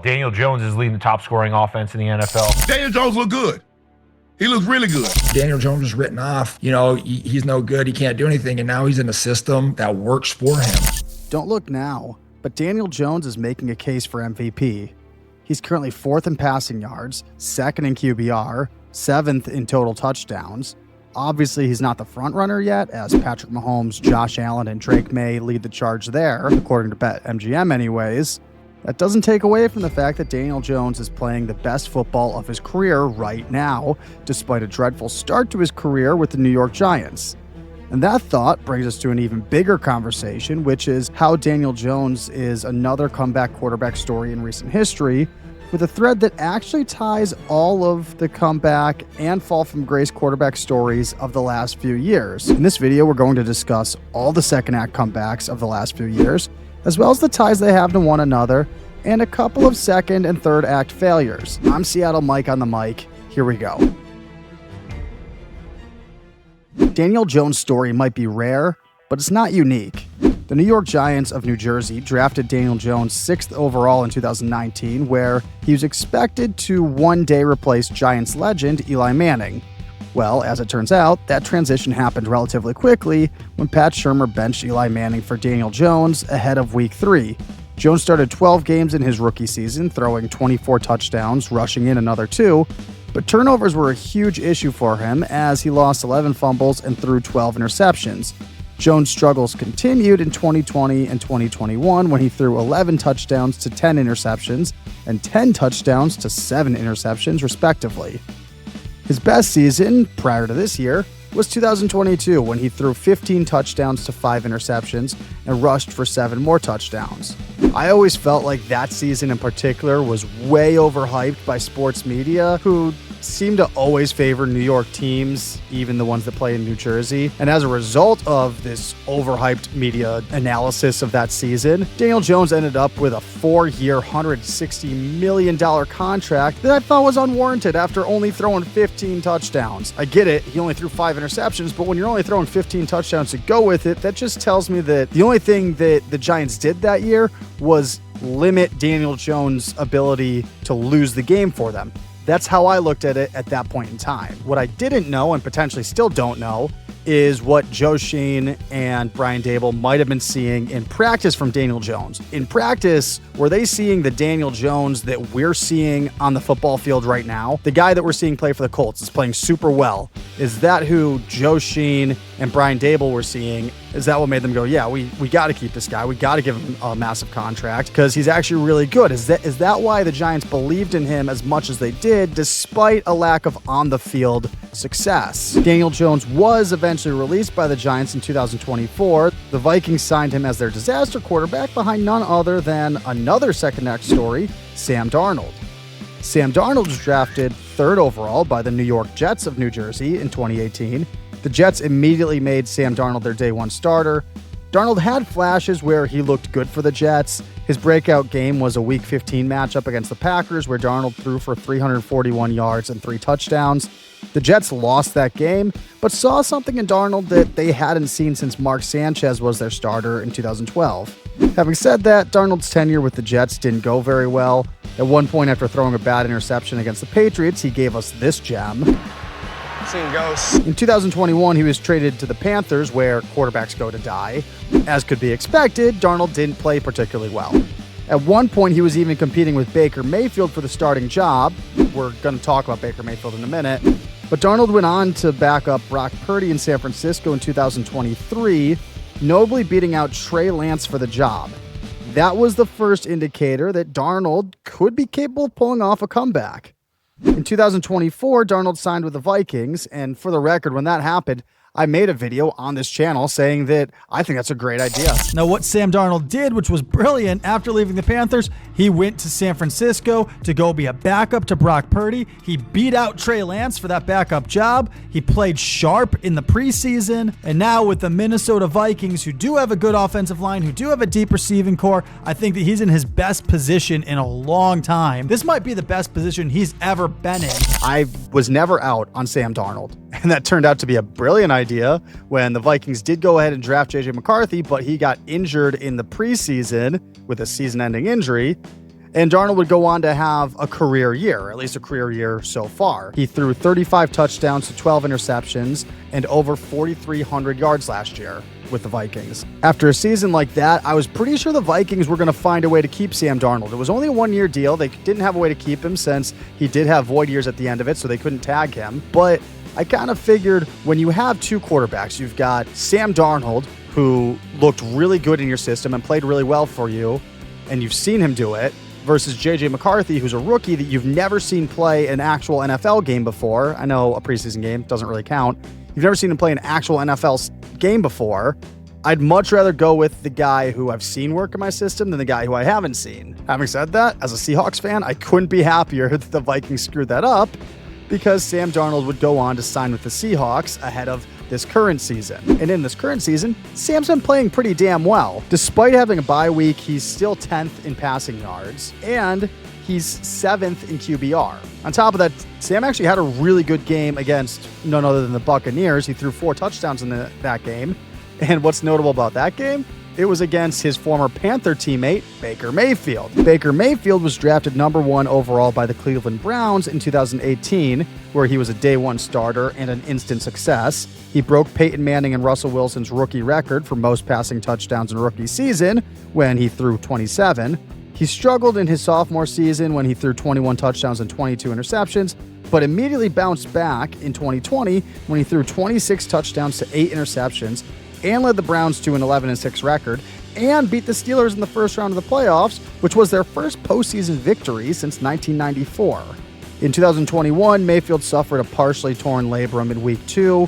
Daniel Jones is leading the top scoring offense in the NFL. Daniel Jones look good. He looks really good. Daniel Jones was written off. You know, he's no good. He can't do anything. And now he's in a system that works for him. Don't look now, but Daniel Jones is making a case for MVP. He's currently 4th in passing yards, 2nd in QBR, 7th in total touchdowns. Obviously, he's not the front runner yet, as Patrick Mahomes, Josh Allen, and Drake May lead the charge there, according to BetMGM anyways. That doesn't take away from the fact that Daniel Jones is playing the best football of his career right now, despite a dreadful start to his career with the New York Giants. And that thought brings us to an even bigger conversation, which is how Daniel Jones is another comeback quarterback story in recent history, with a thread that actually ties all of the comeback and fall from grace quarterback stories of the last few years. In this video, we're going to discuss all the second act comebacks of the last few years, as well as the ties they have to one another, and a couple of second and third act failures. I'm Seattle Mike on the mic. Here we go. Daniel Jones' story might be rare, but it's not unique. The New York Giants of New Jersey drafted Daniel Jones 6th overall in 2019, where he was expected to one day replace Giants legend Eli Manning. Well, as it turns out, that transition happened relatively quickly when Pat Shurmur benched Eli Manning for Daniel Jones ahead of Week 3. Jones started 12 games in his rookie season, throwing 24 touchdowns, rushing in another 2, but turnovers were a huge issue for him as he lost 11 fumbles and threw 12 interceptions. Jones' struggles continued in 2020 and 2021 when he threw 11 touchdowns to 10 interceptions and 10 touchdowns to 7 interceptions, respectively. His best season, prior to this year, was 2022 when he threw 15 touchdowns to 5 interceptions and rushed for 7 more touchdowns. I always felt like that season in particular was way overhyped by sports media, who seem to always favor New York teams, even the ones that play in New Jersey. And as a result of this overhyped media analysis of that season, Daniel Jones ended up with a 4-year, $160 million contract that I thought was unwarranted after only throwing 15 touchdowns. I get it, he only threw 5 interceptions, but when you're only throwing 15 touchdowns to go with it, that just tells me that the only thing that the Giants did that year was limit Daniel Jones' ability to lose the game for them. That's how I looked at it at that point in time. What I didn't know, and potentially still don't know, is what Joe Schoen and Brian Daboll might have been seeing in practice from Daniel Jones. In practice, were they seeing the Daniel Jones that we're seeing on the football field right now? The guy that we're seeing play for the Colts is playing super well. Is that who Joe Schoen and Brian Daboll were seeing? Is that what made them go, yeah, we got to keep this guy. We got to give him a massive contract because he's actually really good. Is that why the Giants believed in him as much as they did, despite a lack of on-the-field success? Daniel Jones was eventually released by the Giants in 2024. The Vikings signed him as their disaster quarterback behind none other than another second act story, Sam Darnold. Sam Darnold was drafted 3rd overall by the New York Jets of New Jersey in 2018. The Jets immediately made Sam Darnold their day 1 starter. Darnold had flashes where he looked good for the Jets. His breakout game was a Week 15 matchup against the Packers, where Darnold threw for 341 yards and 3 touchdowns. The Jets lost that game, but saw something in Darnold that they hadn't seen since Mark Sanchez was their starter in 2012. Having said that, Darnold's tenure with the Jets didn't go very well. At one point, after throwing a bad interception against the Patriots, he gave us this gem. Seeing ghosts. In 2021, he was traded to the Panthers, where quarterbacks go to die. As could be expected, Darnold didn't play particularly well. At one point, he was even competing with Baker Mayfield for the starting job. We're going to talk about Baker Mayfield in a minute. But Darnold went on to back up Brock Purdy in San Francisco in 2023, notably beating out Trey Lance for the job. That was the first indicator that Darnold could be capable of pulling off a comeback. In 2024, Darnold signed with the Vikings, and for the record, when that happened, I made a video on this channel saying that I think that's a great idea. Now, what Sam Darnold did, which was brilliant, after leaving the Panthers, he went to San Francisco to go be a backup to Brock Purdy. He beat out Trey Lance for that backup job. He played sharp in the preseason. And now with the Minnesota Vikings, who do have a good offensive line, who do have a deep receiving core, I think that he's in his best position in a long time. This might be the best position he's ever been in. I was never out on Sam Darnold, and that turned out to be a brilliant idea when the Vikings did go ahead and draft J.J. McCarthy, but he got injured in the preseason with a season-ending injury. And Darnold would go on to have a career year, at least a career year so far. He threw 35 touchdowns to 12 interceptions and over 4,300 yards last year with the Vikings. After a season like that, I was pretty sure the Vikings were going to find a way to keep Sam Darnold. It was only a one-year deal. They didn't have a way to keep him since he did have void years at the end of it, so they couldn't tag him. But I kind of figured when you have two quarterbacks, you've got Sam Darnold, who looked really good in your system and played really well for you, and you've seen him do it, versus J.J. McCarthy, who's a rookie that you've never seen play an actual NFL game before. I know a preseason game doesn't really count. You've never seen him play an actual NFL game before. I'd much rather go with the guy who I've seen work in my system than the guy who I haven't seen. Having said that, as a Seahawks fan, I couldn't be happier that the Vikings screwed that up, because Sam Darnold would go on to sign with the Seahawks ahead of this current season. And in this current season, Sam's been playing pretty damn well. Despite having a bye week, he's still 10th in passing yards, and he's 7th in QBR. On top of that, Sam actually had a really good game against none other than the Buccaneers. He threw 4 touchdowns in that game. And what's notable about that game? It was against his former Panther teammate, Baker Mayfield. Baker Mayfield was drafted number 1 overall by the Cleveland Browns in 2018, where he was a day 1 starter and an instant success. He broke Peyton Manning and Russell Wilson's rookie record for most passing touchdowns in a rookie season when he threw 27. He struggled in his sophomore season when he threw 21 touchdowns and 22 interceptions, but immediately bounced back in 2020 when he threw 26 touchdowns to 8 interceptions and led the Browns to an 11-6 record, and beat the Steelers in the first round of the playoffs, which was their first postseason victory since 1994. In 2021, Mayfield suffered a partially torn labrum in Week 2,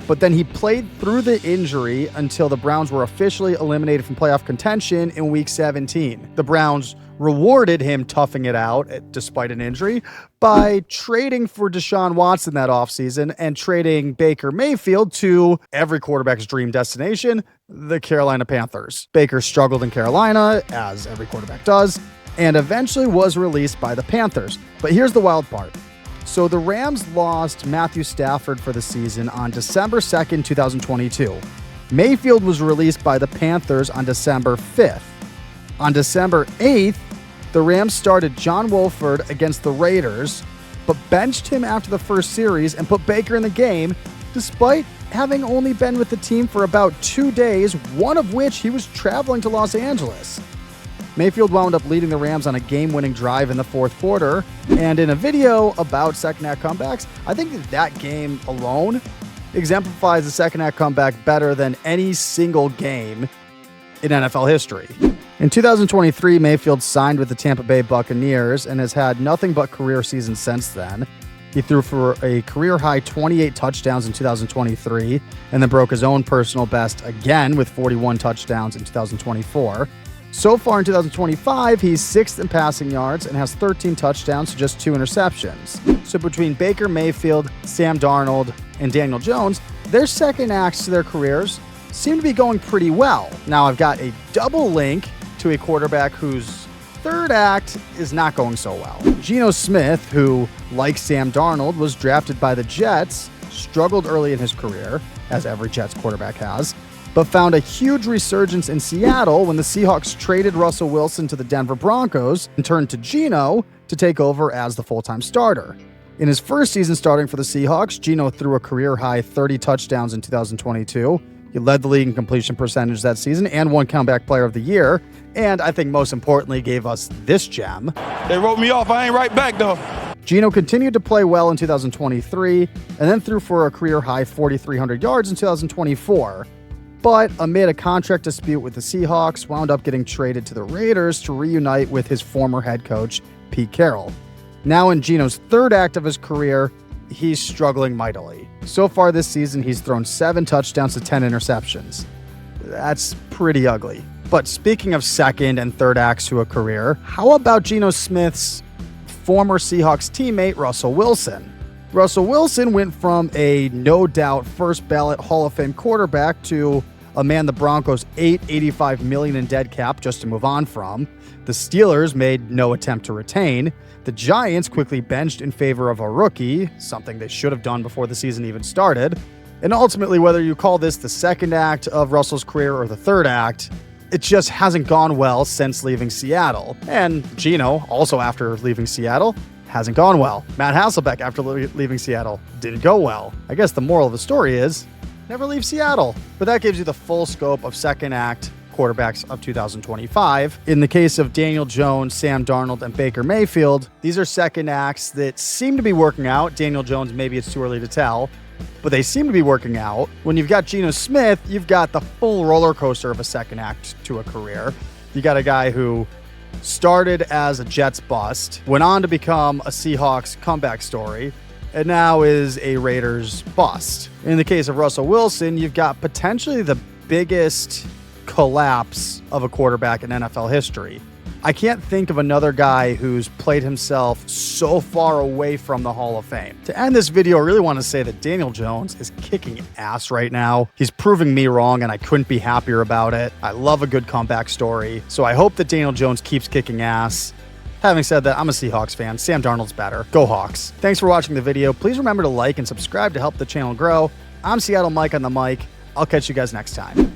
but then he played through the injury until the Browns were officially eliminated from playoff contention in Week 17. The Browns rewarded him toughing it out despite an injury by trading for Deshaun Watson that offseason and trading Baker Mayfield to every quarterback's dream destination, the Carolina Panthers. Baker struggled in Carolina, as every quarterback does, and eventually was released by the Panthers. But here's the wild part. So the Rams lost Matthew Stafford for the season on December 2nd, 2022. Mayfield was released by the Panthers on December 5th. On December 8th, the Rams started John Wolford against the Raiders, but benched him after the first series and put Baker in the game, despite having only been with the team for about 2 days, one of which he was traveling to Los Angeles. Mayfield wound up leading the Rams on a game-winning drive in the fourth quarter, and in a video about second-half comebacks, I think that game alone exemplifies the second-half comeback better than any single game in NFL history. In 2023, Mayfield signed with the Tampa Bay Buccaneers and has had nothing but career seasons since then. He threw for a career-high 28 touchdowns in 2023 and then broke his own personal best again with 41 touchdowns in 2024. So far in 2025, he's 6th in passing yards and has 13 touchdowns to just 2 interceptions. So between Baker Mayfield, Sam Darnold, and Daniel Jones, their second acts to their careers seem to be going pretty well. Now I've got a double link to a quarterback whose third act is not going so well. Geno Smith, who, like Sam Darnold, was drafted by the Jets, struggled early in his career, as every Jets quarterback has, but found a huge resurgence in Seattle when the Seahawks traded Russell Wilson to the Denver Broncos and turned to Geno to take over as the full-time starter. In his first season starting for the Seahawks, Geno threw a career-high 30 touchdowns in 2022. He led the league in completion percentage that season and won Comeback Player of the Year, and I think most importantly gave us this gem. They wrote me off. I ain't right back, though. Geno continued to play well in 2023 and then threw for a career-high 4,300 yards in 2024. But amid a contract dispute with the Seahawks, wound up getting traded to the Raiders to reunite with his former head coach, Pete Carroll. Now in Geno's third act of his career, he's struggling mightily. So far this season, he's thrown 7 touchdowns to 10 interceptions. That's pretty ugly. But speaking of second and third acts to a career, how about Geno Smith's former Seahawks teammate, Russell Wilson? Russell Wilson went from a no-doubt first-ballot Hall of Fame quarterback to a man the Broncos $885 million in dead cap just to move on from. The Steelers made no attempt to retain. The Giants quickly benched in favor of a rookie, something they should have done before the season even started. And ultimately, whether you call this the second act of Russell's career or the third act, It just hasn't gone well since leaving Seattle. And Geno, also after leaving Seattle, hasn't gone well. Matt Hasselbeck, after leaving Seattle, didn't go well. I guess the moral of the story is never leave Seattle. But that gives you the full scope of second act quarterbacks of 2025. In the case of Daniel Jones, Sam Darnold, and Baker Mayfield, these are second acts that seem to be working out. Daniel Jones, maybe it's too early to tell, but they seem to be working out. When you've got Geno Smith, you've got the full roller coaster of a second act to a career. You got a guy who started as a Jets bust, went on to become a Seahawks comeback story, and now is a Raiders bust. In the case of Russell Wilson, you've got potentially the biggest collapse of a quarterback in NFL history. I can't think of another guy who's played himself so far away from the Hall of Fame. To end this video, I really want to say that Daniel Jones is kicking ass right now. He's proving me wrong, and I couldn't be happier about it. I love a good comeback story, so I hope that Daniel Jones keeps kicking ass. Having said that, I'm a Seahawks fan. Sam Darnold's better. Go Hawks. Thanks for watching the video. Please remember to like and subscribe to help the channel grow. I'm Seattle Mike on the mic. I'll catch you guys next time.